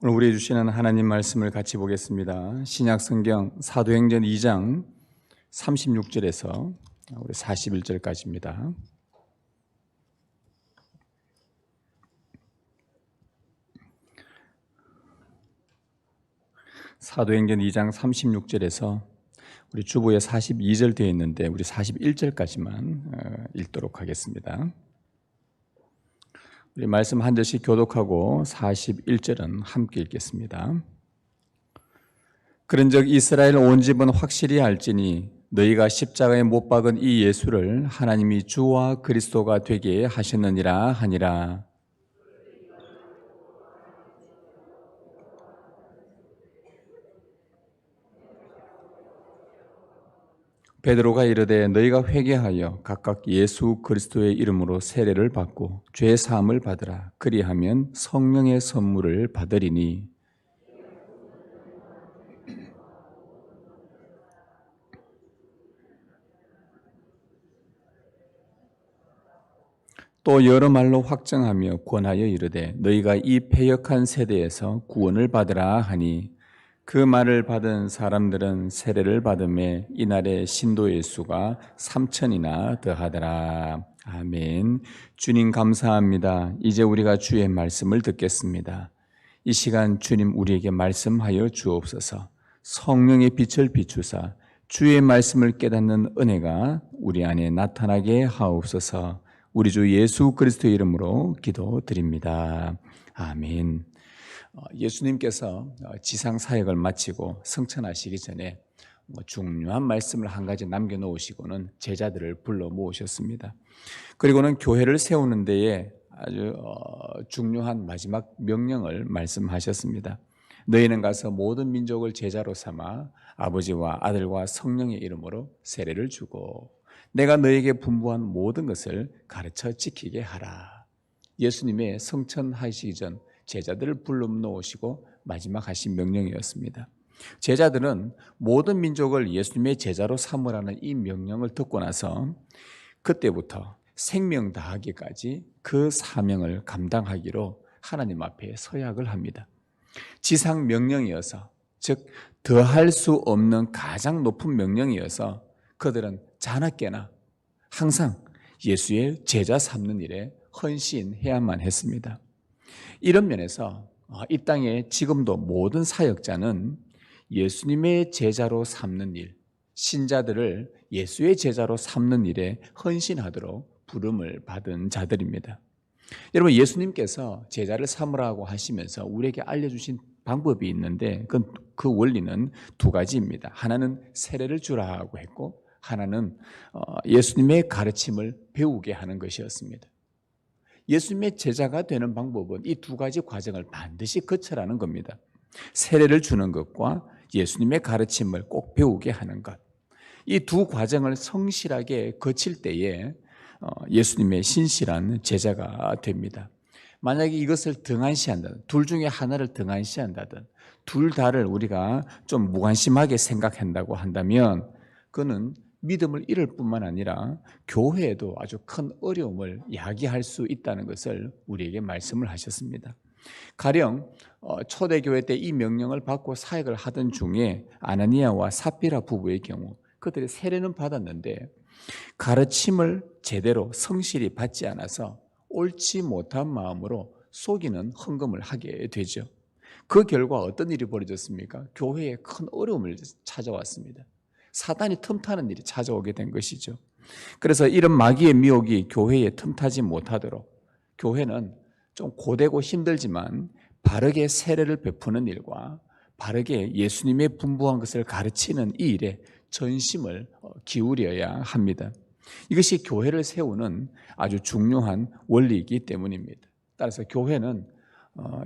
오늘 우리에게 주시는 하나님 말씀을 같이 보겠습니다. 신약성경 사도행전 2장 36절에서 우리 41절까지입니다. 사도행전 2장 36절에서 우리 주보에 42절 되어 있는데 우리 41절까지만 읽도록 하겠습니다. 우리 말씀 한 절씩 교독하고 41절은 함께 읽겠습니다. 그런즉 이스라엘 온 집은 확실히 알지니 너희가 십자가에 못 박은 이 예수를 하나님이 주와 그리스도가 되게 하셨느니라 하니라. 베드로가 이르되 너희가 회개하여 각각 예수 그리스도의 이름으로 세례를 받고 죄 사함을 받으라. 그리하면 성령의 선물을 받으리니. 또 여러 말로 확정하며 권하여 이르되 너희가 이 패역한 세대에서 구원을 받으라 하니, 그 말을 받은 사람들은 세례를 받음에 이날의 신도의 수가 3,000이나 더하더라. 아멘. 주님 감사합니다. 이제 우리가 주의 말씀을 듣겠습니다. 이 시간 주님 우리에게 말씀하여 주옵소서. 성령의 빛을 비추사 주의 말씀을 깨닫는 은혜가 우리 안에 나타나게 하옵소서. 우리 주 예수 그리스도의 이름으로 기도드립니다. 아멘. 예수님께서 지상 사역을 마치고 승천하시기 전에 중요한 말씀을 한 가지 남겨놓으시고는 제자들을 불러 모으셨습니다. 그리고는 교회를 세우는 데에 아주 중요한 마지막 명령을 말씀하셨습니다. 너희는 가서 모든 민족을 제자로 삼아 아버지와 아들과 성령의 이름으로 세례를 주고 내가 너희에게 분부한 모든 것을 가르쳐 지키게 하라. 예수님의 승천하시기 전 제자들을 불러 놓으시고 마지막 하신 명령이었습니다. 제자들은 모든 민족을 예수님의 제자로 삼으라는 이 명령을 듣고 나서 그때부터 생명 다하기까지 그 사명을 감당하기로 하나님 앞에 서약을 합니다. 지상 명령이어서, 즉 더할 수 없는 가장 높은 명령이어서 그들은 자나깨나 항상 예수의 제자 삼는 일에 헌신해야만 했습니다. 이런 면에서 이 땅에 지금도 모든 사역자는 예수님의 제자로 삼는 일, 신자들을 예수의 제자로 삼는 일에 헌신하도록 부름을 받은 자들입니다. 여러분, 예수님께서 제자를 삼으라고 하시면서 우리에게 알려주신 방법이 있는데 그 원리는 두 가지입니다. 하나는 세례를 주라고 했고, 하나는 예수님의 가르침을 배우게 하는 것이었습니다. 예수님의 제자가 되는 방법은 이 두 가지 과정을 반드시 거쳐라는 겁니다. 세례를 주는 것과 예수님의 가르침을 꼭 배우게 하는 것. 이 두 과정을 성실하게 거칠 때에 예수님의 신실한 제자가 됩니다. 만약에 이것을 등한시한다든, 둘 중에 하나를 등한시한다든, 둘 다를 우리가 좀 무관심하게 생각한다고 한다면 그는 믿음을 잃을 뿐만 아니라 교회에도 아주 큰 어려움을 야기할 수 있다는 것을 우리에게 말씀을 하셨습니다. 가령 초대교회 때 이 명령을 받고 사역을 하던 중에 아나니아와 삽비라 부부의 경우, 그들이 세례는 받았는데 가르침을 제대로 성실히 받지 않아서 옳지 못한 마음으로 속이는 헌금을 하게 되죠. 그 결과 어떤 일이 벌어졌습니까? 교회에 큰 어려움을 찾아왔습니다. 사단이 틈타는 일이 찾아오게 된 것이죠. 그래서 이런 마귀의 미혹이 교회에 틈타지 못하도록 교회는 좀 고되고 힘들지만 바르게 세례를 베푸는 일과 바르게 예수님의 분부한 것을 가르치는 이 일에 전심을 기울여야 합니다. 이것이 교회를 세우는 아주 중요한 원리이기 때문입니다. 따라서 교회는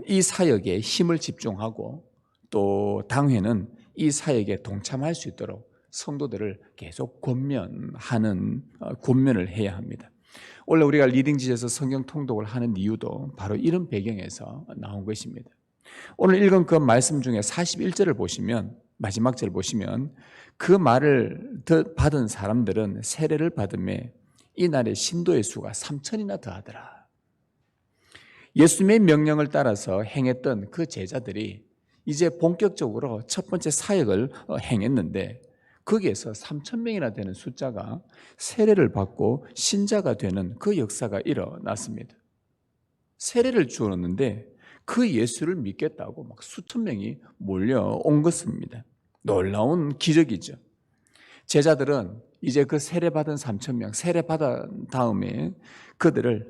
이 사역에 힘을 집중하고 또 당회는 이 사역에 동참할 수 있도록 성도들을 계속 권면을 해야 합니다. 원래 우리가 리딩지에서 성경 통독을 하는 이유도 바로 이런 배경에서 나온 것입니다. 오늘 읽은 그 말씀 중에 41절을 보시면, 마지막 절 보시면 그 말을 받은 사람들은 세례를 받음에 이날의 신도의 수가 3,000이나 더하더라. 예수님의 명령을 따라서 행했던 그 제자들이 이제 본격적으로 첫 번째 사역을 행했는데 거기에서 3,000명이나 되는 숫자가 세례를 받고 신자가 되는 그 역사가 일어났습니다. 세례를 주었는데 그 예수를 믿겠다고 막 수천 명이 몰려온 것입니다. 놀라운 기적이죠. 제자들은 이제 그 세례받은 3,000명, 세례받은 다음에 그들을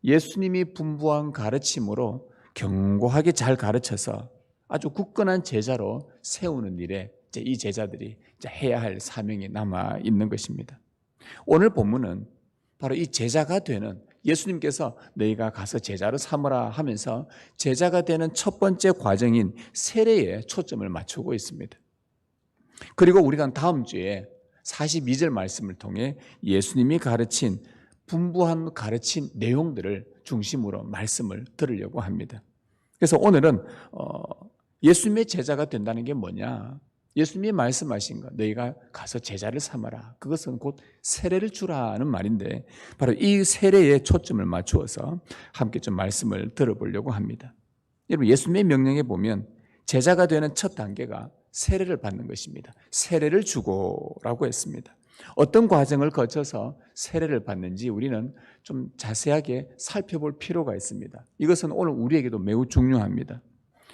예수님이 분부한 가르침으로 견고하게 잘 가르쳐서 아주 굳건한 제자로 세우는 일에 이제 이 제자들이 이제 해야 할 사명이 남아 있는 것입니다. 오늘 본문은 바로 이 제자가 되는, 예수님께서 너희가 가서 제자로 삼으라 하면서 제자가 되는 첫 번째 과정인 세례에 초점을 맞추고 있습니다. 그리고 우리가 다음 주에 42절 말씀을 통해 예수님이 가르친 분부한 가르친 내용들을 중심으로 말씀을 들으려고 합니다. 그래서 오늘은 예수님의 제자가 된다는 게 뭐냐? 예수님이 말씀하신 것, 너희가 가서 제자를 삼아라. 그것은 곧 세례를 주라는 말인데 바로 이 세례에 초점을 맞추어서 함께 좀 말씀을 들어보려고 합니다. 여러분, 예수님의 명령에 보면 제자가 되는 첫 단계가 세례를 받는 것입니다. 세례를 주고라고 했습니다. 어떤 과정을 거쳐서 세례를 받는지 우리는 좀 자세하게 살펴볼 필요가 있습니다. 이것은 오늘 우리에게도 매우 중요합니다.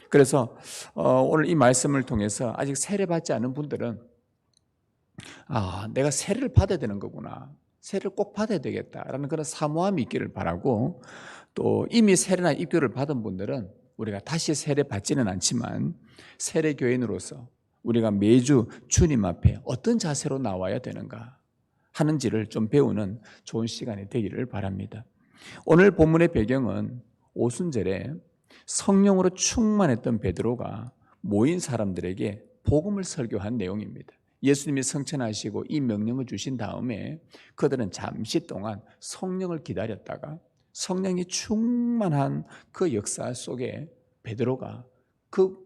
그래서 오늘 이 말씀을 통해서 아직 세례받지 않은 분들은 내가 세례를 받아야 되는 거구나, 세례를 꼭 받아야 되겠다라는 그런 사모함이 있기를 바라고, 또 이미 세례나 입교를 받은 분들은 우리가 다시 세례 받지는 않지만 세례교인으로서 우리가 매주 주님 앞에 어떤 자세로 나와야 되는가 하는지를 좀 배우는 좋은 시간이 되기를 바랍니다. 오늘 본문의 배경은 오순절에 성령으로 충만했던 베드로가 모인 사람들에게 복음을 설교한 내용입니다. 예수님이 성천하시고 이 명령을 주신 다음에 그들은 잠시 동안 성령을 기다렸다가 성령이 충만한 그 역사 속에 베드로가 그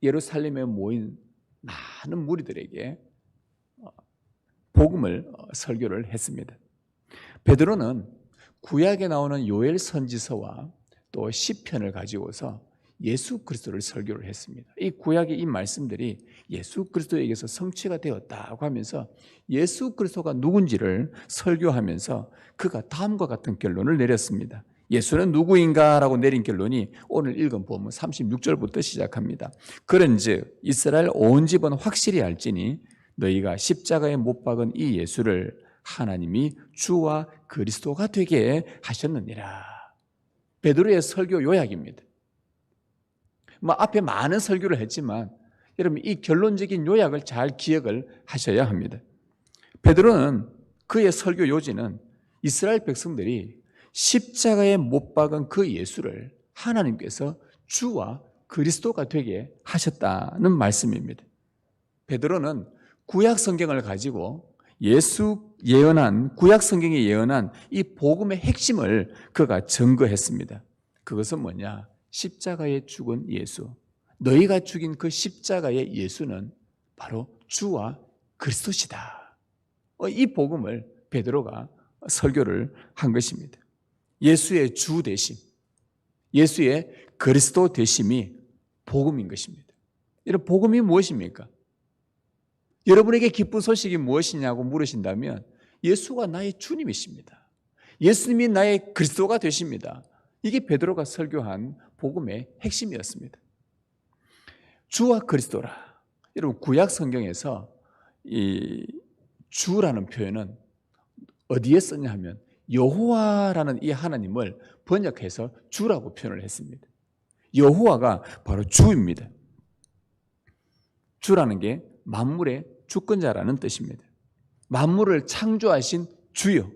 예루살렘에 모인 많은 무리들에게 복음을 설교를 했습니다. 베드로는 구약에 나오는 요엘 선지서와 또 시편을 가지고서 예수 그리스도를 설교를 했습니다. 이 구약의 이 말씀들이 예수 그리스도에게서 성취가 되었다고 하면서 예수 그리스도가 누군지를 설교하면서 그가 다음과 같은 결론을 내렸습니다. 예수는 누구인가라고 내린 결론이 오늘 읽은 본문 36절부터 시작합니다. 그런즉 이스라엘 온 집은 확실히 알지니 너희가 십자가에 못 박은 이 예수를 하나님이 주와 그리스도가 되게 하셨느니라. 베드로의 설교 요약입니다. 앞에 많은 설교를 했지만 여러분, 이 결론적인 요약을 잘 기억을 하셔야 합니다. 베드로는 그의 설교 요지는 이스라엘 백성들이 십자가에 못 박은 그 예수를 하나님께서 주와 그리스도가 되게 하셨다는 말씀입니다. 베드로는 구약 성경을 가지고 예수 예언한, 구약 성경이 예언한 이 복음의 핵심을 그가 증거했습니다. 그것은 뭐냐? 십자가에 죽은 예수, 너희가 죽인 그 십자가의 예수는 바로 주와 그리스도시다. 이 복음을 베드로가 설교를 한 것입니다. 예수의 주 되심, 예수의 그리스도 되심이 복음인 것입니다. 여러분, 복음이 무엇입니까? 여러분에게 기쁜 소식이 무엇이냐고 물으신다면 예수가 나의 주님이십니다. 예수님이 나의 그리스도가 되십니다. 이게 베드로가 설교한 복음의 핵심이었습니다. 주와 그리스도라. 여러분, 구약 성경에서 이 주라는 표현은 어디에 썼냐 하면 여호와라는 이 하나님을 번역해서 주라고 표현을 했습니다. 여호와가 바로 주입니다. 주라는 게 만물의 주권자라는 뜻입니다. 만물을 창조하신 주요,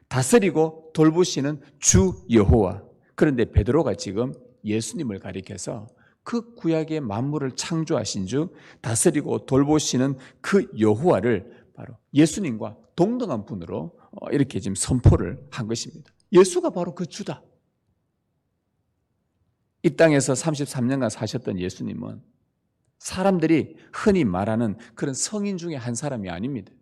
다스리고 돌보시는 주 여호와. 그런데 베드로가 지금 예수님을 가리켜서 그 구약의 만물을 창조하신 주, 다스리고 돌보시는 그 여호와를 바로 예수님과 동등한 분으로 이렇게 지금 선포를 한 것입니다. 예수가 바로 그 주다. 이 땅에서 33년간 사셨던 예수님은 사람들이 흔히 말하는 그런 성인 중에 한 사람이 아닙니다.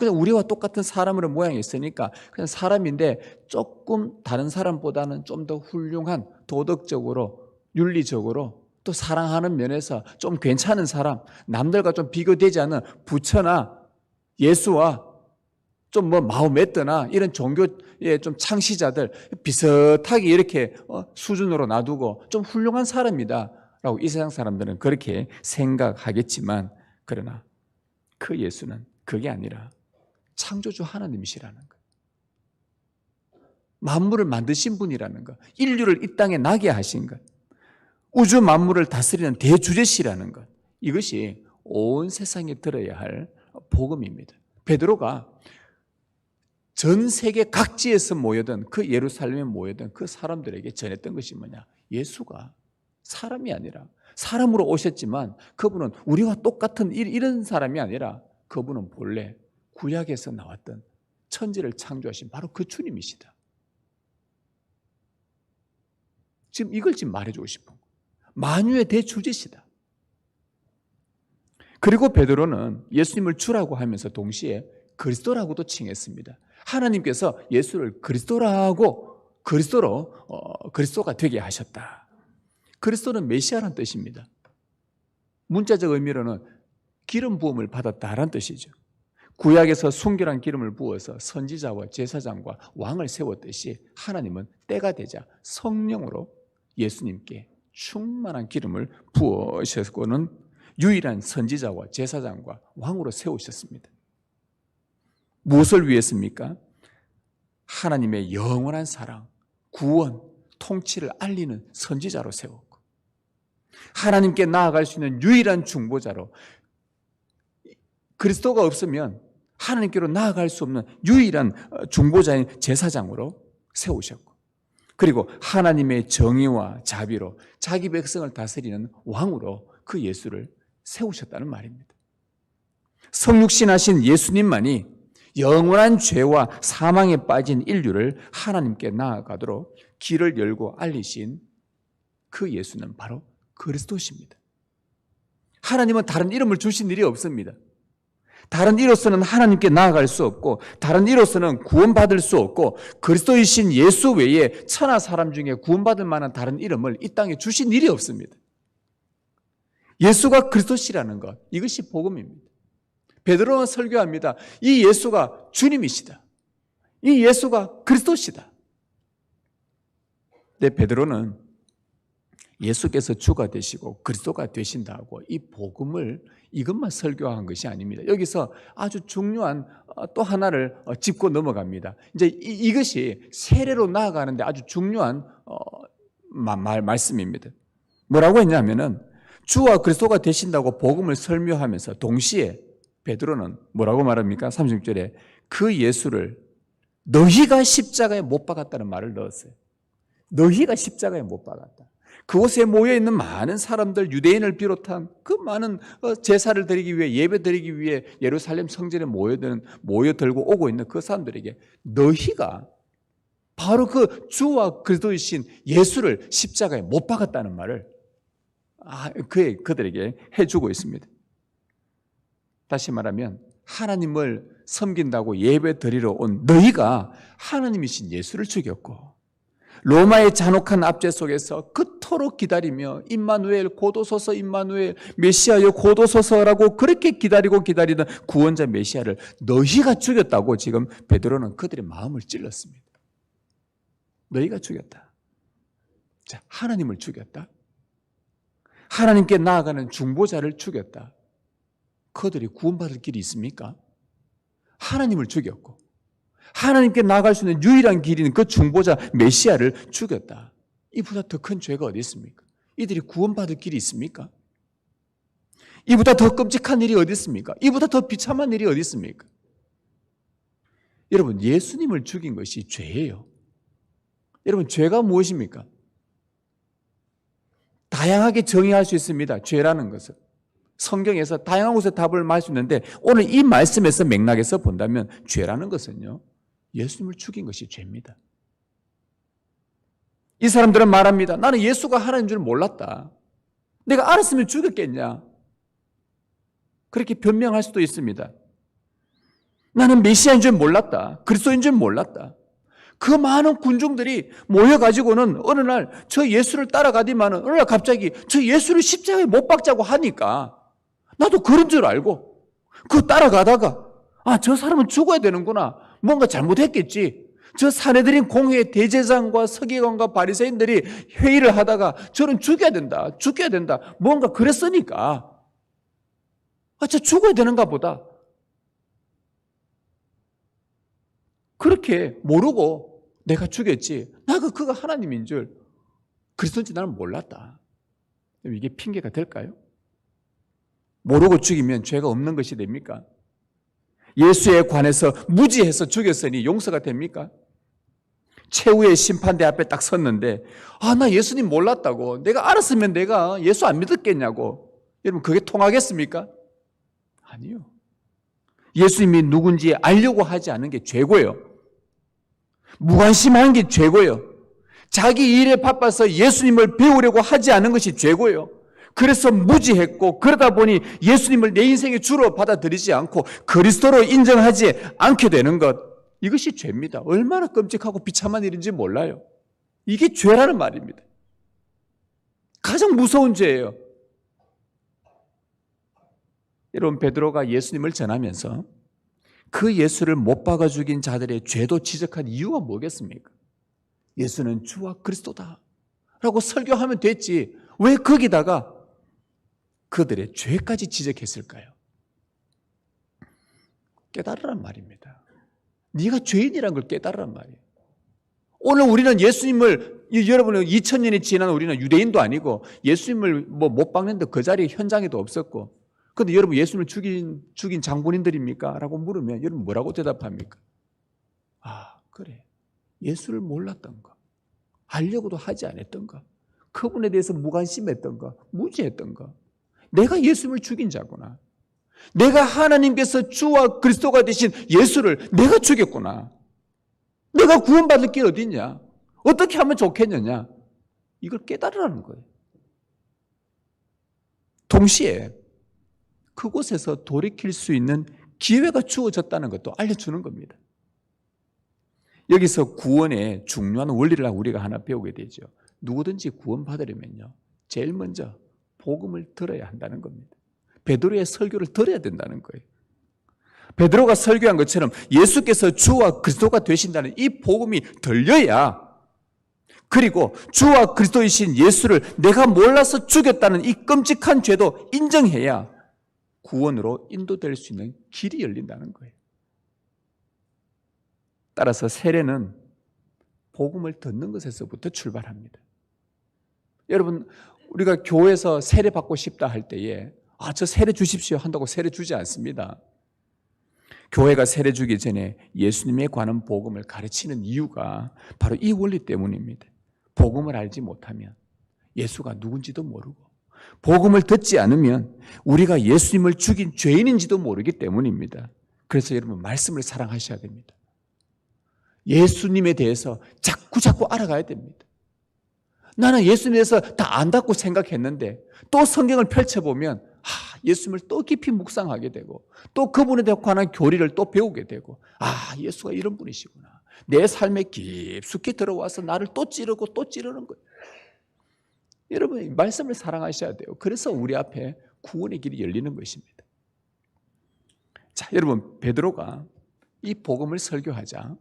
그냥 우리와 똑같은 사람으로 모양이 있으니까 그냥 사람인데 조금 다른 사람보다는 좀 더 훌륭한, 도덕적으로, 윤리적으로, 또 사랑하는 면에서 좀 괜찮은 사람, 남들과 좀 비교되지 않는 부처나 예수와 좀 마호메트나 이런 종교의 좀 창시자들 비슷하게 이렇게 수준으로 놔두고 좀 훌륭한 사람이다 라고 이 세상 사람들은 그렇게 생각하겠지만, 그러나 그 예수는 그게 아니라 창조주 하나님이시라는 거예요. 만물을 만드신 분이라는 것, 인류를 이 땅에 나게 하신 것, 우주 만물을 다스리는 대주제시라는 것, 이것이 온 세상에 들어야 할 복음입니다. 베드로가 전 세계 각지에서 모여든 그 예루살렘에 모여든 그 사람들에게 전했던 것이 뭐냐? 예수가 사람이 아니라, 사람으로 오셨지만 그분은 우리와 똑같은 이런 사람이 아니라 그분은 본래 구약에서 나왔던 천지를 창조하신 바로 그 주님이시다. 지금 이걸 지금 말해주고 싶은 거예요. 만유의 대주제시다. 그리고 베드로는 예수님을 주라고 하면서 동시에 그리스도라고도 칭했습니다. 하나님께서 예수를 그리스도로 그리스도가 되게 하셨다. 그리스도는 메시아란 뜻입니다. 문자적 의미로는 기름 부음을 받았다라는 뜻이죠. 구약에서 순결한 기름을 부어서 선지자와 제사장과 왕을 세웠듯이 하나님은 때가 되자 성령으로 예수님께 충만한 기름을 부으셨고는 유일한 선지자와 제사장과 왕으로 세우셨습니다. 무엇을 위해서입니까? 하나님의 영원한 사랑, 구원, 통치를 알리는 선지자로 세웠고, 하나님께 나아갈 수 있는 유일한 중보자로, 그리스도가 없으면 하나님께로 나아갈 수 없는 유일한 중보자인 제사장으로 세우셨고, 그리고 하나님의 정의와 자비로 자기 백성을 다스리는 왕으로 그 예수를 세우셨다는 말입니다. 성육신하신 예수님만이 영원한 죄와 사망에 빠진 인류를 하나님께 나아가도록 길을 열고 알리신 그 예수는 바로 그리스도십니다. 하나님은 다른 이름을 주신 일이 없습니다. 다른 이로서는 하나님께 나아갈 수 없고, 다른 이로서는 구원받을 수 없고, 그리스도이신 예수 외에 천하 사람 중에 구원받을 만한 다른 이름을 이 땅에 주신 일이 없습니다. 예수가 그리스도시라는 것, 이것이 복음입니다. 베드로는 설교합니다. 이 예수가 주님이시다. 이 예수가 그리스도시다. 근데 베드로는 예수께서 주가 되시고 그리스도가 되신다고 이 복음을 이것만 설교한 것이 아닙니다. 여기서 아주 중요한 또 하나를 짚고 넘어갑니다. 이제 이것이 세례로 나아가는데 아주 중요한 말씀입니다. 뭐라고 했냐면은 주와 그리스도가 되신다고 복음을 설명하면서 동시에 베드로는 뭐라고 말합니까? 36절에 그 예수를 너희가 십자가에 못 박았다는 말을 넣었어요. 너희가 십자가에 못 박았다. 그곳에 모여있는 많은 사람들, 유대인을 비롯한 그 많은 제사를 드리기 위해, 예배 드리기 위해 예루살렘 성전에 모여들고 오고 있는 그 사람들에게 너희가 바로 그 주와 그리스도이신 예수를 십자가에 못 박았다는 말을 그들에게 해주고 있습니다. 다시 말하면 하나님을 섬긴다고 예배 드리러 온 너희가 하나님이신 예수를 죽였고, 로마의 잔혹한 압제 속에서 그토록 기다리며 임마누엘 고도소서, 임마누엘 메시아여 고도소서라고 그렇게 기다리던 구원자 메시아를 너희가 죽였다고 지금 베드로는 그들의 마음을 찔렀습니다. 너희가 죽였다. 자, 하나님을 죽였다. 하나님께 나아가는 중보자를 죽였다. 그들이 구원받을 길이 있습니까? 하나님을 죽였고 하나님께 나아갈 수 있는 유일한 길인 그 중보자 메시아를 죽였다. 이보다 더 큰 죄가 어디 있습니까? 이들이 구원받을 길이 있습니까? 이보다 더 끔찍한 일이 어디 있습니까? 이보다 더 비참한 일이 어디 있습니까? 여러분, 예수님을 죽인 것이 죄예요. 여러분, 죄가 무엇입니까? 다양하게 정의할 수 있습니다. 죄라는 것을. 성경에서 다양한 곳에 답을 말할 수 있는데 오늘 이 말씀에서 맥락에서 본다면 죄라는 것은요, 예수님을 죽인 것이 죄입니다. 이 사람들은 말합니다. 나는 예수가 하나님인 줄 몰랐다. 내가 알았으면 죽였겠냐? 그렇게 변명할 수도 있습니다. 나는 메시아인 줄 몰랐다. 그리스도인 줄 몰랐다. 그 많은 군중들이 모여가지고는 어느 날 저 예수를 따라가더니만 어느 날 갑자기 저 예수를 십자가에 못 박자고 하니까 나도 그런 줄 알고 그 따라가다가 저 사람은 죽어야 되는구나. 뭔가 잘못했겠지. 저 사내들인 공회 대제사장과 서기관과 바리새인들이 회의를 하다가 저는 죽여야 된다. 뭔가 그랬으니까 저 죽어야 되는가 보다. 그렇게 모르고 내가 죽였지. 그가 하나님인 줄 그리스도인지 나는 몰랐다. 이게 핑계가 될까요? 모르고 죽이면 죄가 없는 것이 됩니까? 예수에 관해서 무지해서 죽였으니 용서가 됩니까? 최후의 심판대 앞에 딱 섰는데 나 예수님 몰랐다고. 내가 알았으면 내가 예수 안 믿었겠냐고. 여러분 그게 통하겠습니까? 아니요. 예수님이 누군지 알려고 하지 않은 게 죄고요. 무관심한 게 죄고요. 자기 일에 바빠서 예수님을 배우려고 하지 않은 것이 죄고요. 그래서 무지했고 그러다 보니 예수님을 내 인생의 주로 받아들이지 않고 그리스도로 인정하지 않게 되는 것, 이것이 죄입니다. 얼마나 끔찍하고 비참한 일인지 몰라요. 이게 죄라는 말입니다. 가장 무서운 죄예요. 여러분 베드로가 예수님을 전하면서 그 예수를 못 박아 죽인 자들의 죄도 지적한 이유가 뭐겠습니까? 예수는 주와 그리스도다 라고 설교하면 됐지 왜 거기다가 그들의 죄까지 지적했을까요? 깨달으란 말입니다. 네가 죄인이란 걸 깨달으란 말이에요. 오늘 우리는 예수님을, 여러분은 2000년이 지난 우리는 유대인도 아니고 예수님을 못 박는데 그 자리에 현장에도 없었고, 그런데 여러분 예수님을 죽인 장본인들입니까? 라고 물으면 여러분 뭐라고 대답합니까? 그래. 예수를 몰랐던가, 알려고도 하지 않았던가, 그분에 대해서 무관심했던가, 무지했던가, 내가 예수님을 죽인 자구나. 내가 하나님께서 주와 그리스도가 되신 예수를 내가 죽였구나. 내가 구원받을 길 어디 있냐? 어떻게 하면 좋겠느냐? 이걸 깨달으라는 거예요. 동시에 그곳에서 돌이킬 수 있는 기회가 주어졌다는 것도 알려주는 겁니다. 여기서 구원의 중요한 원리를 우리가 하나 배우게 되죠. 누구든지 구원받으려면요, 제일 먼저 복음을 들어야 한다는 겁니다. 베드로의 설교를 들어야 된다는 거예요. 베드로가 설교한 것처럼 예수께서 주와 그리스도가 되신다는 이 복음이 들려야, 그리고 주와 그리스도이신 예수를 내가 몰라서 죽였다는 이 끔찍한 죄도 인정해야 구원으로 인도될 수 있는 길이 열린다는 거예요. 따라서 세례는 복음을 듣는 것에서부터 출발합니다. 여러분, 우리가 교회에서 세례 받고 싶다 할 때에 저 세례 주십시오 한다고 세례 주지 않습니다. 교회가 세례 주기 전에 예수님에 관한 복음을 가르치는 이유가 바로 이 원리 때문입니다. 복음을 알지 못하면 예수가 누군지도 모르고, 복음을 듣지 않으면 우리가 예수님을 죽인 죄인인지도 모르기 때문입니다. 그래서 여러분 말씀을 사랑하셔야 됩니다. 예수님에 대해서 자꾸 알아가야 됩니다. 나는 예수님에 대해서 다 안다고 생각했는데 또 성경을 펼쳐보면 예수님을 또 깊이 묵상하게 되고 또 그분에 관한 교리를 또 배우게 되고 예수가 이런 분이시구나. 내 삶에 깊숙이 들어와서 나를 또 찌르고 또 찌르는 거예요. 여러분 말씀을 사랑하셔야 돼요. 그래서 우리 앞에 구원의 길이 열리는 것입니다. 자, 여러분 베드로가 이 복음을 설교하자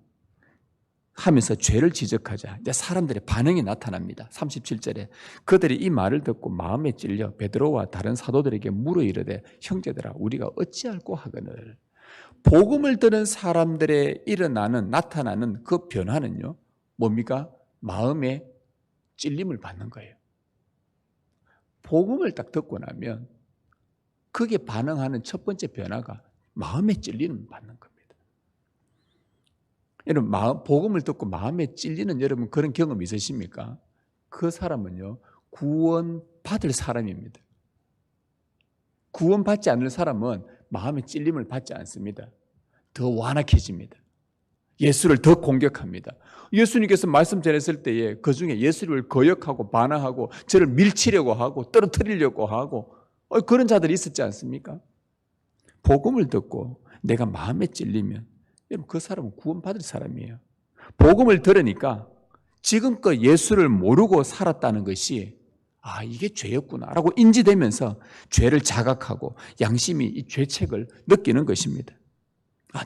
하면서 죄를 지적하자 이제 사람들의 반응이 나타납니다. 37절에 그들이 이 말을 듣고 마음에 찔려 베드로와 다른 사도들에게 물어 이르되 형제들아 우리가 어찌할꼬 하거늘. 복음을 들은 사람들의 나타나는 그 변화는요 뭡니까? 마음에 찔림을 받는 거예요. 복음을 딱 듣고 나면 그게 반응하는 첫 번째 변화가 마음에 찔림을 받는 겁니다. 여러분 복음을 듣고 마음에 찔리는 여러분 그런 경험 있으십니까? 그 사람은요 구원받을 사람입니다. 구원받지 않을 사람은 마음에 찔림을 받지 않습니다. 더 완악해집니다. 예수를 더 공격합니다. 예수님께서 말씀 전했을 때에 그 중에 예수를 거역하고 반항하고 저를 밀치려고 하고 떨어뜨리려고 하고 그런 자들이 있었지 않습니까? 복음을 듣고 내가 마음에 찔리면 여러분 그 사람은 구원받을 사람이에요. 복음을 들으니까 지금껏 예수를 모르고 살았다는 것이 이게 죄였구나라고 인지되면서 죄를 자각하고 양심이 이 죄책을 느끼는 것입니다.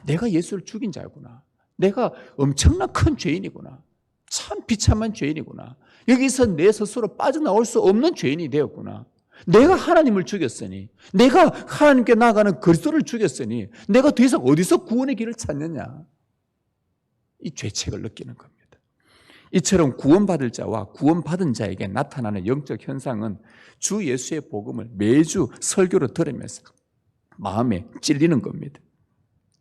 내가 예수를 죽인 자구나. 내가 엄청난 큰 죄인이구나. 참 비참한 죄인이구나. 여기서 내 스스로 빠져나올 수 없는 죄인이 되었구나. 내가 하나님을 죽였으니, 내가 하나님께 나아가는 그리스도를 죽였으니 내가 더 이상 어디서 구원의 길을 찾느냐. 이 죄책을 느끼는 겁니다. 이처럼 구원받을 자와 구원받은 자에게 나타나는 영적 현상은 주 예수의 복음을 매주 설교로 들으면서 마음에 찔리는 겁니다.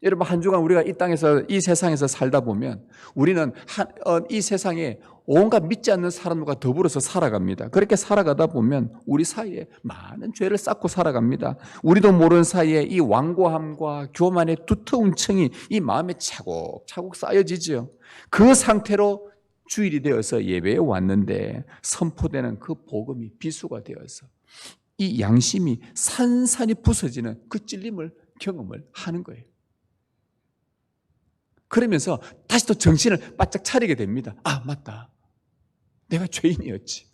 여러분 한 주간 우리가 이 땅에서 이 세상에서 살다 보면 우리는 이 세상에 온갖 믿지 않는 사람들과 더불어서 살아갑니다. 그렇게 살아가다 보면 우리 사이에 많은 죄를 쌓고 살아갑니다. 우리도 모르는 사이에 이 완고함과 교만의 두터운 층이 이 마음에 차곡차곡 쌓여지죠. 그 상태로 주일이 되어서 예배에 왔는데 선포되는 그 복음이 비수가 되어서 이 양심이 산산이 부서지는 그 찔림을 경험을 하는 거예요. 그러면서 다시 또 정신을 바짝 차리게 됩니다. 맞다. 내가 죄인이었지.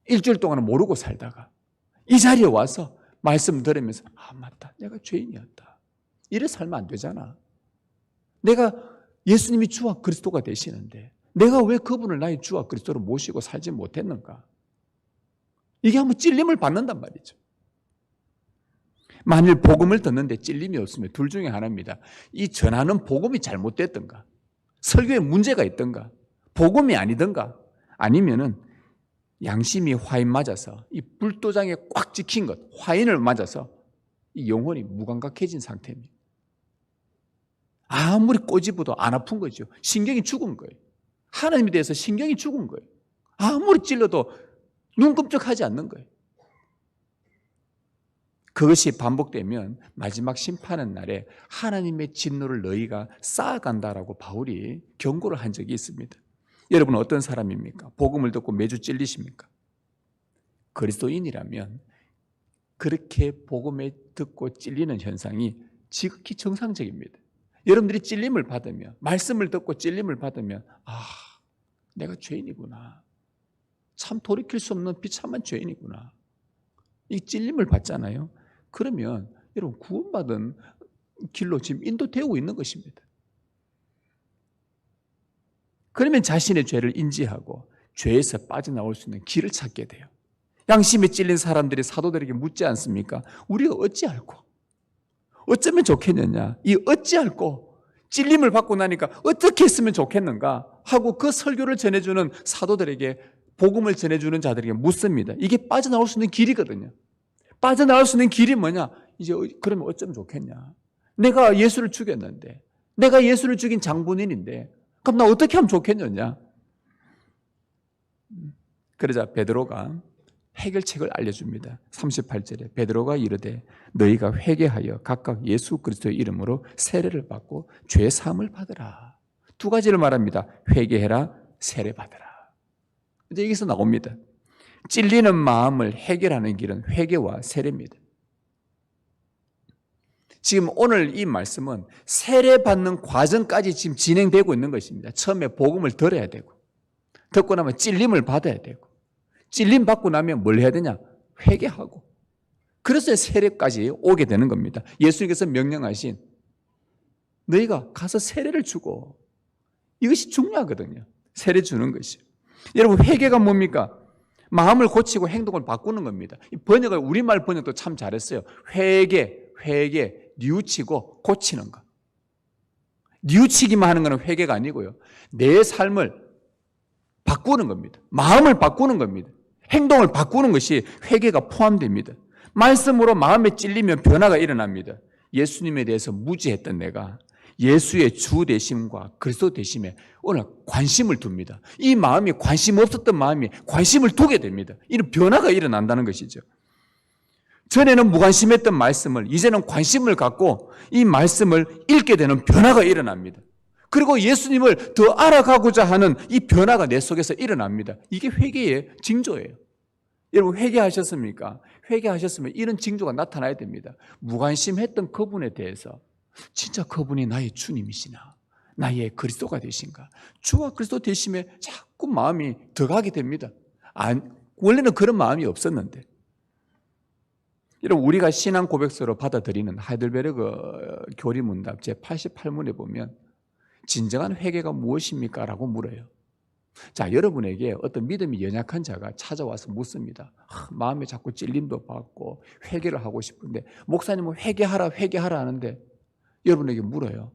일주일 동안은 모르고 살다가 이 자리에 와서 말씀 들으면서 맞다. 내가 죄인이었다. 이래 살면 안 되잖아. 내가 예수님이 주와 그리스도가 되시는데 내가 왜 그분을 나의 주와 그리스도로 모시고 살지 못했는가? 이게 한번 찔림을 받는단 말이죠. 만일 복음을 듣는데 찔림이 없으면 둘 중에 하나입니다. 이 전하는 복음이 잘못됐던가, 설교에 문제가 있던가, 복음이 아니던가, 아니면은 양심이 화인 맞아서 이 불도장에 꽉 찍힌 것, 화인을 맞아서 이 영혼이 무감각해진 상태입니다. 아무리 꼬집어도 안 아픈 거죠. 신경이 죽은 거예요. 하나님에 대해서 신경이 죽은 거예요. 아무리 찔러도 눈 끔찍하지 않는 거예요. 그것이 반복되면 마지막 심판의 날에 하나님의 진노를 너희가 쌓아간다라고 바울이 경고를 한 적이 있습니다. 여러분은 어떤 사람입니까? 복음을 듣고 매주 찔리십니까? 그리스도인이라면 그렇게 복음에 듣고 찔리는 현상이 지극히 정상적입니다. 여러분들이 찔림을 받으면, 말씀을 듣고 찔림을 받으면 내가 죄인이구나. 참 돌이킬 수 없는 비참한 죄인이구나. 이 찔림을 받잖아요. 그러면 여러분 구원받은 길로 지금 인도되고 있는 것입니다. 그러면 자신의 죄를 인지하고 죄에서 빠져나올 수 있는 길을 찾게 돼요. 양심에 찔린 사람들이 사도들에게 묻지 않습니까? 우리가 어찌 알고 어쩌면 좋겠느냐, 이 어찌 알고 찔림을 받고 나니까 어떻게 했으면 좋겠는가 하고 그 설교를 전해주는 사도들에게, 복음을 전해주는 자들에게 묻습니다. 이게 빠져나올 수 있는 길이거든요. 빠져나올 수 있는 길이 뭐냐? 이제 그러면 어쩌면 좋겠냐? 내가 예수를 죽였는데, 내가 예수를 죽인 장본인인데 그럼 나 어떻게 하면 좋겠느냐? 그러자 베드로가 해결책을 알려줍니다. 38절에 베드로가 이르되 너희가 회개하여 각각 예수 그리스도의 이름으로 세례를 받고 죄 사함을 받으라. 두 가지를 말합니다. 회개해라, 세례 받으라. 이제 여기서 나옵니다. 찔리는 마음을 해결하는 길은 회개와 세례입니다. 지금 오늘 이 말씀은 세례 받는 과정까지 지금 진행되고 있는 것입니다. 처음에 복음을 들어야 되고, 듣고 나면 찔림을 받아야 되고, 찔림 받고 나면 뭘 해야 되냐? 회개하고. 그래서 세례까지 오게 되는 겁니다. 예수님께서 명령하신 너희가 가서 세례를 주고, 이것이 중요하거든요. 세례 주는 것이. 여러분 회개가 뭡니까? 마음을 고치고 행동을 바꾸는 겁니다. 이 번역을, 우리말 번역도 참 잘했어요. 회개, 뉘우치고 고치는 것. 뉘우치기만 하는 것은 회개가 아니고요. 내 삶을 바꾸는 겁니다. 마음을 바꾸는 겁니다. 행동을 바꾸는 것이 회개가 포함됩니다. 말씀으로 마음에 찔리면 변화가 일어납니다. 예수님에 대해서 무지했던 내가 예수의 주 되심과 그리스도 되심에 오늘 관심을 둡니다. 이 마음이 관심 없었던 마음이 관심을 두게 됩니다. 이런 변화가 일어난다는 것이죠. 전에는 무관심했던 말씀을 이제는 관심을 갖고 이 말씀을 읽게 되는 변화가 일어납니다. 그리고 예수님을 더 알아가고자 하는 이 변화가 내 속에서 일어납니다. 이게 회개의 징조예요. 여러분 회개하셨습니까? 회개하셨으면 이런 징조가 나타나야 됩니다. 무관심했던 그분에 대해서 진짜 그분이 나의 주님이시나, 나의 그리스도가 되신가, 주와 그리스도 되심에 자꾸 마음이 더 가게 됩니다. 원래는 그런 마음이 없었는데. 여러분, 우리가 신앙 고백서로 받아들이는 하이델베르그 교리문답 제88문에 보면 진정한 회개가 무엇입니까? 라고 물어요. 자, 여러분에게 어떤 믿음이 연약한 자가 찾아와서 묻습니다. 마음에 자꾸 찔림도 받고 회개를 하고 싶은데 목사님은 회개하라 하는데 여러분에게 물어요.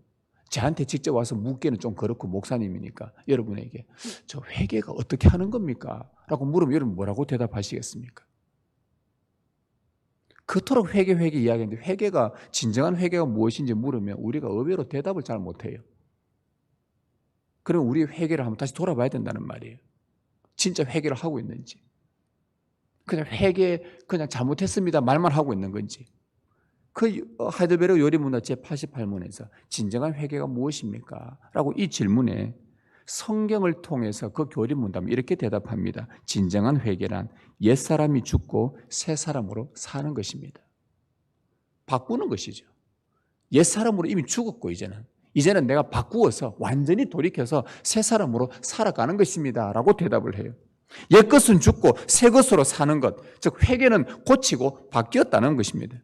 저한테 직접 와서 묻기는 좀 그렇고 목사님이니까 여러분에게 저 회개가 어떻게 하는 겁니까? 라고 물으면 여러분 뭐라고 대답하시겠습니까? 그토록 회개 이야기하는데 진정한 회개가 무엇인지 물으면 우리가 의외로 대답을 잘 못해요. 그럼 우리 회개를 한번 다시 돌아봐야 된다는 말이에요. 진짜 회개를 하고 있는지. 그냥 그냥 잘못했습니다 말만 하고 있는 건지. 그 하이델베르그 요리문답 제88문에서 진정한 회개가 무엇입니까? 라고 이 질문에 성경을 통해서 그 교리문답은 이렇게 대답합니다. 진정한 회개란 옛사람이 죽고 새 사람으로 사는 것입니다. 바꾸는 것이죠. 옛사람으로 이미 죽었고 이제는 내가 바꾸어서 완전히 돌이켜서 새 사람으로 살아가는 것입니다 라고 대답을 해요. 옛 것은 죽고 새 것으로 사는 것, 즉 회개는 고치고 바뀌었다는 것입니다.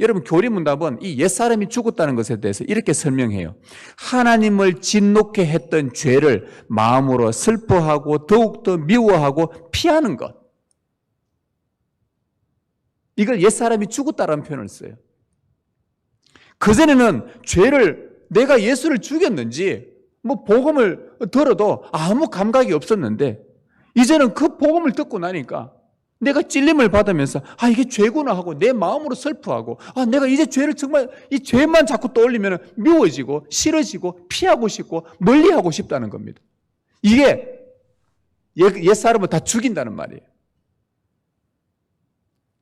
여러분, 교리문답은 이 옛사람이 죽었다는 것에 대해서 이렇게 설명해요. 하나님을 진노케 했던 죄를 마음으로 슬퍼하고 더욱더 미워하고 피하는 것, 이걸 옛사람이 죽었다라는 표현을 써요. 그전에는 죄를 내가 예수를 죽였는지 복음을 들어도 아무 감각이 없었는데 이제는 그 복음을 듣고 나니까 내가 찔림을 받으면서 이게 죄구나 하고 내 마음으로 슬퍼하고 내가 이제 죄를 정말 이 죄만 자꾸 떠올리면 미워지고 싫어지고 피하고 싶고 멀리하고 싶다는 겁니다. 이게 옛사람을 다 죽인다는 말이에요.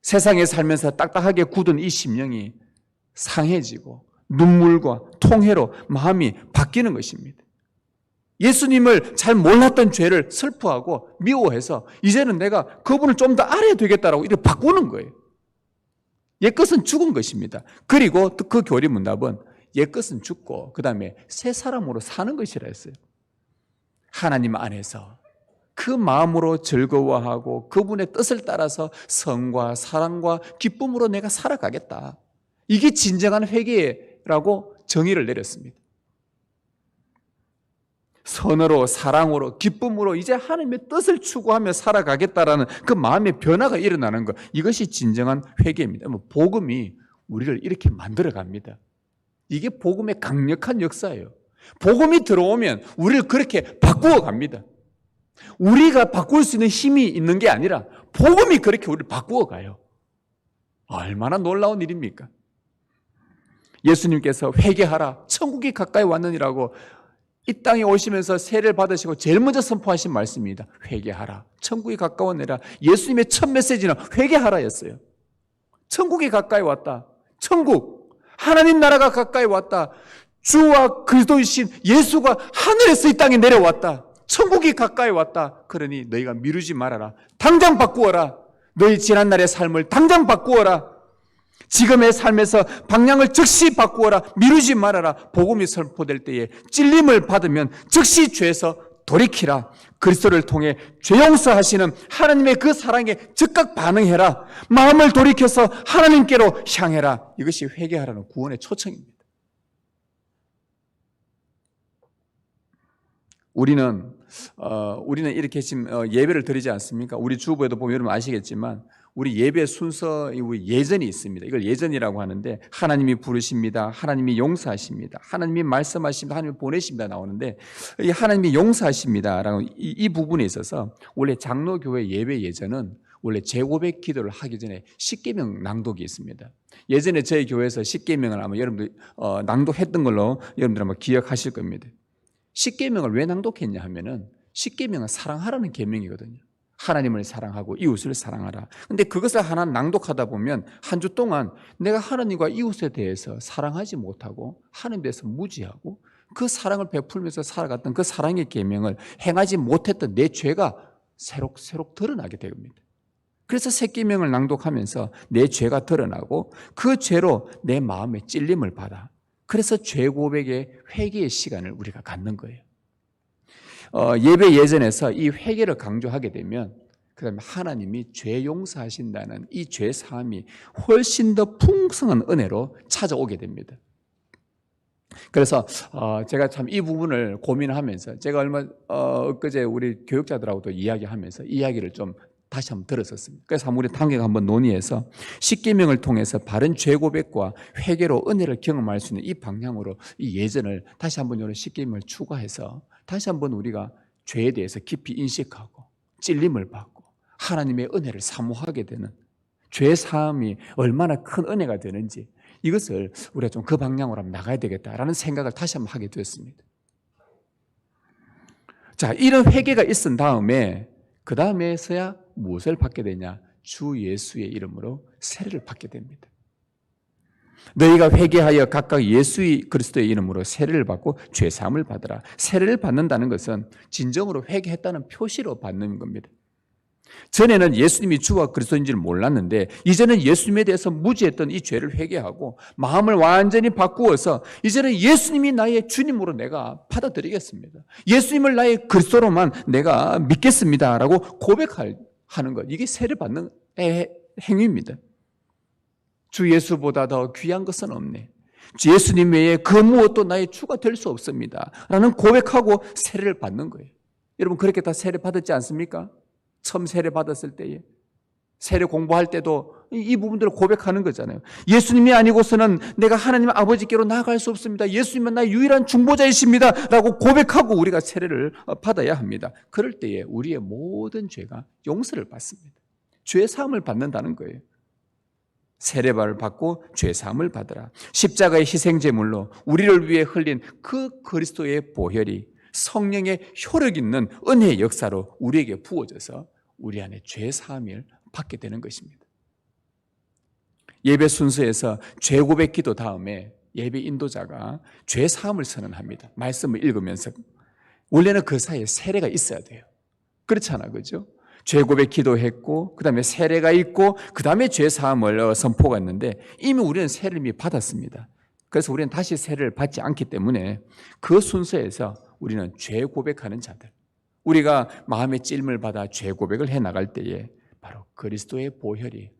세상에 살면서 딱딱하게 굳은 이 심령이 상해지고 눈물과 통해로 마음이 바뀌는 것입니다. 예수님을 잘 몰랐던 죄를 슬퍼하고 미워해서 이제는 내가 그분을 좀 더 알아야 되겠다라고 이렇게 바꾸는 거예요. 옛것은 죽은 것입니다. 그리고 그 교리문답은 옛것은 죽고 그 다음에 새 사람으로 사는 것이라 했어요. 하나님 안에서 그 마음으로 즐거워하고 그분의 뜻을 따라서 성과 사랑과 기쁨으로 내가 살아가겠다. 이게 진정한 회개라고 정의를 내렸습니다. 선으로 사랑으로 기쁨으로 이제 하나님의 뜻을 추구하며 살아가겠다라는 그 마음의 변화가 일어나는 것, 이것이 진정한 회개입니다. 복음이 우리를 이렇게 만들어갑니다. 이게 복음의 강력한 역사예요. 복음이 들어오면 우리를 그렇게 바꾸어 갑니다. 우리가 바꿀 수 있는 힘이 있는 게 아니라 복음이 그렇게 우리를 바꾸어 가요. 얼마나 놀라운 일입니까? 예수님께서 회개하라, 천국이 가까이 왔느니라고 이 땅에 오시면서 세례를 받으시고 제일 먼저 선포하신 말씀입니다. 회개하라, 천국이 가까웠느니라. 예수님의 첫 메시지는 회개하라였어요. 천국이 가까이 왔다. 천국, 하나님 나라가 가까이 왔다. 주와 그리스도이신 예수가 하늘에서 이 땅에 내려왔다. 천국이 가까이 왔다. 그러니 너희가 미루지 말아라. 당장 바꾸어라. 너희 지난날의 삶을 당장 바꾸어라. 지금의 삶에서 방향을 즉시 바꾸어라. 미루지 말아라. 복음이 선포될 때에 찔림을 받으면 즉시 죄에서 돌이키라. 그리스도를 통해 죄 용서하시는 하나님의 그 사랑에 즉각 반응해라. 마음을 돌이켜서 하나님께로 향해라. 이것이 회개하라는 구원의 초청입니다. 우리는 이렇게 지금 예배를 드리지 않습니까? 우리 주보에도 보면 여러분 아시겠지만 우리 예배 순서 예전이 있습니다. 이걸 예전이라고 하는데 하나님이 부르십니다. 하나님이 용서하십니다. 하나님이 말씀하십니다. 하나님이 보내십니다. 나오는데 이 하나님이 용서하십니다라고 이 부분에 있어서 원래 장로교회 예배 예전은 원래 제고백 기도를 하기 전에 십계명 낭독이 있습니다. 예전에 저희 교회에서 십계명을 아마 여러분들 낭독했던 걸로 여러분들 아마 기억하실 겁니다. 십계명을 왜 낭독했냐 하면은 십계명은 사랑하라는 계명이거든요. 하나님을 사랑하고 이웃을 사랑하라. 근데 그것을 하나 낭독하다 보면 한 주 동안 내가 하나님과 이웃에 대해서 사랑하지 못하고 하나님에 대해서 무지하고 그 사랑을 베풀면서 살아갔던 그 사랑의 계명을 행하지 못했던 내 죄가 새록새록 드러나게 됩니다. 그래서 새 계명을 낭독하면서 내 죄가 드러나고 그 죄로 내 마음의 찔림을 받아. 그래서 죄 고백의 회개의 시간을 우리가 갖는 거예요. 예배 예전에서 이 회개를 강조하게 되면 그다음에 하나님이 죄 용서하신다는 이 죄 사함이 훨씬 더 풍성한 은혜로 찾아오게 됩니다. 그래서 제가 참 이 부분을 고민하면서 제가 엊그제 우리 교육자들하고도 이야기하면서 이야기를 좀 다시 한번 들었었습니다. 그래서 우리 단계가 한번 논의해서 십계명을 통해서 바른 죄 고백과 회개로 은혜를 경험할 수 있는 이 방향으로 이 예전을 다시 한번 이런 십계명을 추가해서 다시 한번 우리가 죄에 대해서 깊이 인식하고 찔림을 받고 하나님의 은혜를 사모하게 되는 죄 사함이 얼마나 큰 은혜가 되는지 이것을 우리가 좀 그 방향으로 한번 나가야 되겠다라는 생각을 다시 한번 하게 되었습니다. 자, 이런 회개가 있은 다음에 그 다음에서야 무엇을 받게 되냐? 주 예수의 이름으로 세례를 받게 됩니다. 너희가 회개하여 각각 예수 그리스도의 이름으로 세례를 받고 죄 사함을 받으라. 세례를 받는다는 것은 진정으로 회개했다는 표시로 받는 겁니다. 전에는 예수님이 주와 그리스도인지를 몰랐는데 이제는 예수님에 대해서 무지했던 이 죄를 회개하고 마음을 완전히 바꾸어서 이제는 예수님이 나의 주님으로 내가 받아들이겠습니다. 예수님을 나의 그리스도로만 내가 믿겠습니다 라고 고백하는 것, 이게 세례 받는 행위입니다. 주 예수보다 더 귀한 것은 없네, 예수님 외에 그 무엇도 나의 주가 될 수 없습니다 라는 고백하고 세례를 받는 거예요. 여러분 그렇게 다 세례 받았지 않습니까? 처음 세례 받았을 때에 세례 공부할 때도 이 부분들을 고백하는 거잖아요. 예수님이 아니고서는 내가 하나님 아버지께로 나아갈 수 없습니다. 예수님은 나의 유일한 중보자이십니다 라고 고백하고 우리가 세례를 받아야 합니다. 그럴 때에 우리의 모든 죄가 용서를 받습니다. 죄 사함을 받는다는 거예요. 세례를 받고 죄 사함을 받으라. 십자가의 희생제물로 우리를 위해 흘린 그 그리스도의 보혈이 성령의 효력 있는 은혜의 역사로 우리에게 부어져서 우리 안에 죄 사함을 받게 되는 것입니다. 예배 순서에서 죄 고백 기도 다음에 예배 인도자가 죄 사함을 선언합니다. 말씀을 읽으면서 원래는 그 사이에 세례가 있어야 돼요. 그렇잖아, 그죠? 죄 고백 기도했고 그 다음에 세례가 있고 그 다음에 죄 사함을 선포가 있는데 이미 우리는 세례를 이미 받았습니다. 그래서 우리는 다시 세례를 받지 않기 때문에 그 순서에서 우리는 죄 고백하는 자들, 우리가 마음의 찔림을 받아 죄 고백을 해나갈 때에 바로 그리스도의 보혈이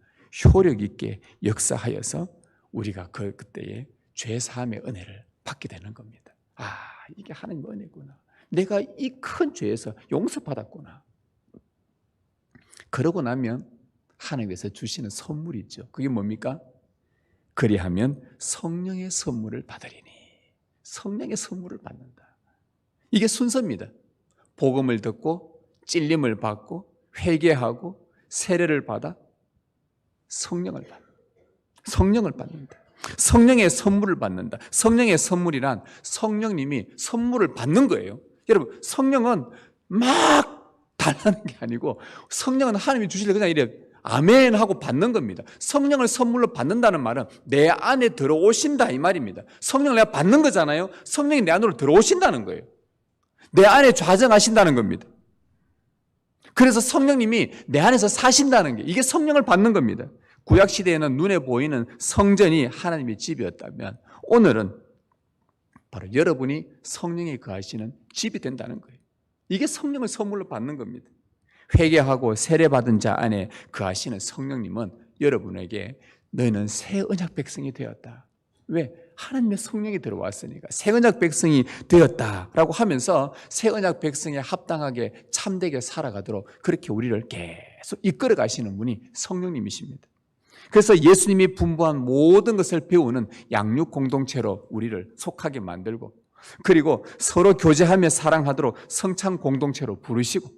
효력 있게 역사하여서 우리가 그때에 죄 사함의 은혜를 받게 되는 겁니다. 아, 이게 하나님의 은혜구나. 내가 이 큰 죄에서 용서받았구나. 그러고 나면 하나님께서 주시는 선물이 있죠. 그게 뭡니까? 그리하면 성령의 선물을 받으리니. 성령의 선물을 받는다. 이게 순서입니다. 복음을 듣고 찔림을 받고 회개하고 세례를 받아 성령을 받는다. 성령의 선물을 받는다. 성령의 선물이란 성령님이 선물을 받는 거예요. 여러분, 성령은 막 달라는 게 아니고 성령은 하나님이 주실 때 그냥 이래 아멘 하고 받는 겁니다. 성령을 선물로 받는다는 말은 내 안에 들어오신다 이 말입니다. 성령을 내가 받는 거잖아요. 성령이 내 안으로 들어오신다는 거예요. 내 안에 좌정하신다는 겁니다. 그래서 성령님이 내 안에서 사신다는 게 이게 성령을 받는 겁니다. 구약시대에는 눈에 보이는 성전이 하나님의 집이었다면 오늘은 바로 여러분이 성령이 거하시는 집이 된다는 거예요. 이게 성령을 선물로 받는 겁니다. 회개하고 세례받은 자 안에 거하시는 성령님은 여러분에게 너희는 새 언약 백성이 되었다. 왜? 하나님의 성령이 들어왔으니까 새 언약 백성이 되었다라고 하면서 새 언약 백성에 합당하게 참되게 살아가도록 그렇게 우리를 계속 이끌어 가시는 분이 성령님이십니다. 그래서 예수님이 분부한 모든 것을 배우는 양육 공동체로 우리를 속하게 만들고 그리고 서로 교제하며 사랑하도록 성찬 공동체로 부르시고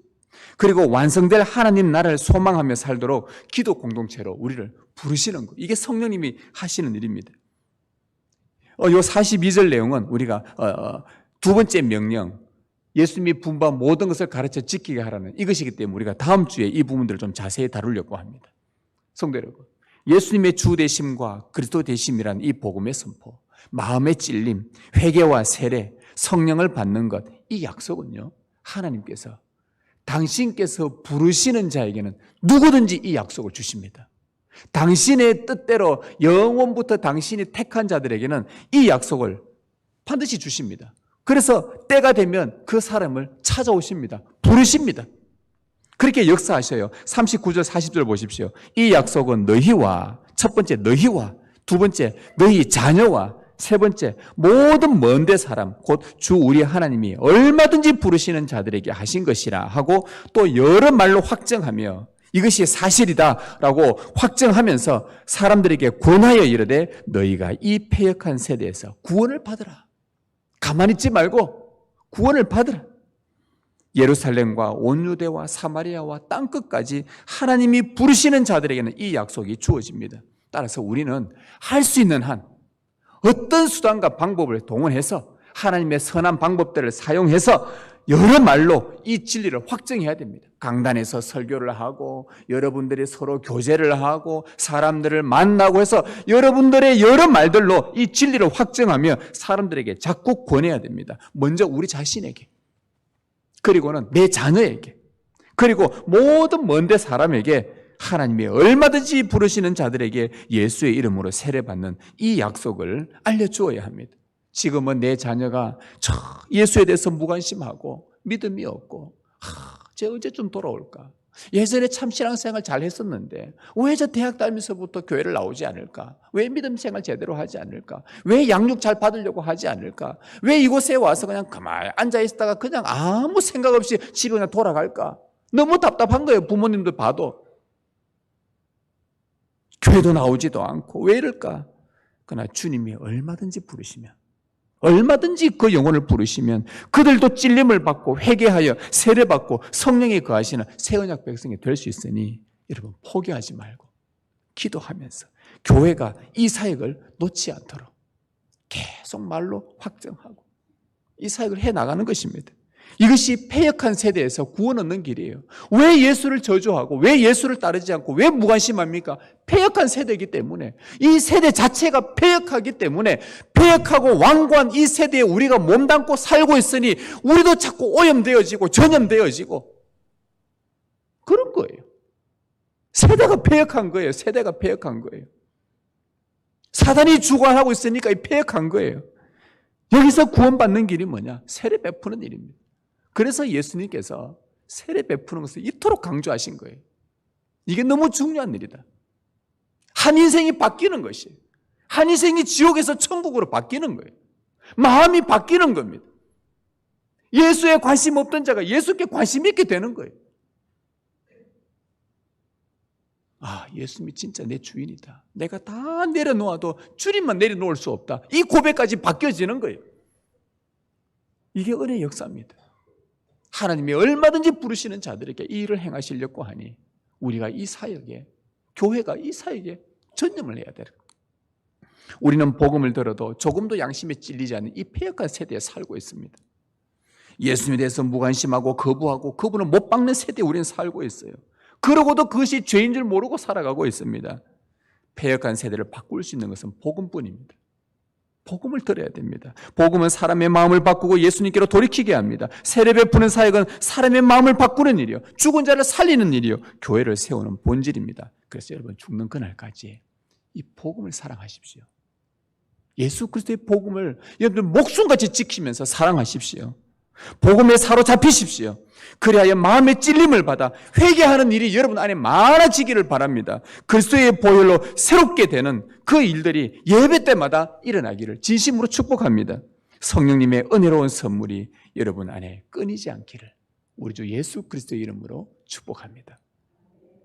그리고 완성될 하나님 나라를 소망하며 살도록 기도 공동체로 우리를 부르시는 것, 이게 성령님이 하시는 일입니다. 요 42절 내용은 우리가 두 번째 명령, 예수님이 분부한 모든 것을 가르쳐 지키게 하라는 이것이기 때문에 우리가 다음 주에 이 부분들을 좀 자세히 다루려고 합니다. 성도 여러분, 예수님의 주 되심과 그리스도 되심이란 이 복음의 선포, 마음의 찔림, 회개와 세례, 성령을 받는 것, 이 약속은요 하나님께서 당신께서 부르시는 자에게는 누구든지 이 약속을 주십니다. 당신의 뜻대로 영원부터 당신이 택한 자들에게는 이 약속을 반드시 주십니다. 그래서 때가 되면 그 사람을 찾아오십니다. 부르십니다. 그렇게 역사하셔요. 39절 40절 보십시오. 이 약속은 너희와, 첫 번째 너희와, 두 번째 너희 자녀와, 세 번째 모든 먼데 사람 곧 주 우리 하나님이 얼마든지 부르시는 자들에게 하신 것이라 하고 또 여러 말로 확정하며 이것이 사실이다라고 확정하면서 사람들에게 권하여 이르되 너희가 이 패역한 세대에서 구원을 받으라. 가만히 있지 말고 구원을 받으라. 예루살렘과 온 유대와 사마리아와 땅끝까지 하나님이 부르시는 자들에게는 이 약속이 주어집니다. 따라서 우리는 할 수 있는 한 어떤 수단과 방법을 동원해서 하나님의 선한 방법들을 사용해서 여러 말로 이 진리를 확정해야 됩니다. 강단에서 설교를 하고 여러분들이 서로 교제를 하고 사람들을 만나고 해서 여러분들의 여러 말들로 이 진리를 확정하며 사람들에게 자꾸 권해야 됩니다. 먼저 우리 자신에게, 그리고는 내 자녀에게, 그리고 모든 먼데 사람에게 하나님이 얼마든지 부르시는 자들에게 예수의 이름으로 세례받는 이 약속을 알려주어야 합니다. 지금은 내 자녀가 예수에 대해서 무관심하고 믿음이 없고 쟤 언제쯤 돌아올까? 예전에 참 신앙생활 잘 했었는데 왜 저 대학 다니면서부터 교회를 나오지 않을까? 왜 믿음 생활 제대로 하지 않을까? 왜 양육 잘 받으려고 하지 않을까? 왜 이곳에 와서 그냥 가만히 앉아있다가 그냥 아무 생각 없이 집에 그냥 돌아갈까? 너무 답답한 거예요. 부모님들 봐도. 교회도 나오지도 않고 왜 이럴까? 그러나 주님이 얼마든지 부르시면, 얼마든지 그 영혼을 부르시면 그들도 찔림을 받고 회개하여 세례받고 성령이 거하시는 새 언약 백성이 될 수 있으니 여러분 포기하지 말고 기도하면서 교회가 이 사역을 놓지 않도록 계속 말로 확정하고 이 사역을 해나가는 것입니다. 이것이 패역한 세대에서 구원 얻는 길이에요. 왜 예수를 저주하고 왜 예수를 따르지 않고 왜 무관심합니까? 패역한 세대이기 때문에, 이 세대 자체가 패역하기 때문에 패역하고 완고한 이 세대에 우리가 몸담고 살고 있으니 우리도 자꾸 오염되어지고 전염되어지고 그런 거예요. 세대가 패역한 거예요. 세대가 패역한 거예요. 사단이 주관하고 있으니까 이 패역한 거예요. 여기서 구원받는 길이 뭐냐? 세례 베푸는 일입니다. 그래서 예수님께서 세례 베푸는 것을 이토록 강조하신 거예요. 이게 너무 중요한 일이다. 한 인생이 바뀌는 것이에요. 한 인생이 지옥에서 천국으로 바뀌는 거예요. 마음이 바뀌는 겁니다. 예수에 관심 없던 자가 예수께 관심 있게 되는 거예요. 아, 예수님이 진짜 내 주인이다. 내가 다 내려놓아도 주님만 내려놓을 수 없다. 이 고백까지 바뀌어지는 거예요. 이게 은혜의 역사입니다. 하나님이 얼마든지 부르시는 자들에게 이 일을 행하시려고 하니 우리가 이 사역에, 교회가 이 사역에 전념을 해야 돼요. 우리는 복음을 들어도 조금도 양심에 찔리지 않는 이 패역한 세대에 살고 있습니다. 예수님에 대해서 무관심하고 거부하고 그분을 못 박는 세대에 우리는 살고 있어요. 그러고도 그것이 죄인 줄 모르고 살아가고 있습니다. 패역한 세대를 바꿀 수 있는 것은 복음뿐입니다. 복음을 들어야 됩니다. 복음은 사람의 마음을 바꾸고 예수님께로 돌이키게 합니다. 세례 베푸는 사역은 사람의 마음을 바꾸는 일이요, 죽은 자를 살리는 일이요, 교회를 세우는 본질입니다. 그래서 여러분 죽는 그날까지 이 복음을 사랑하십시오. 예수 그리스도의 복음을 여러분들 목숨같이 지키면서 사랑하십시오. 복음에 사로잡히십시오. 그리하여 마음의 찔림을 받아 회개하는 일이 여러분 안에 많아지기를 바랍니다. 그리스도의 보혈로 새롭게 되는 그 일들이 예배 때마다 일어나기를 진심으로 축복합니다. 성령님의 은혜로운 선물이 여러분 안에 끊이지 않기를 우리 주 예수 그리스도의 이름으로 축복합니다.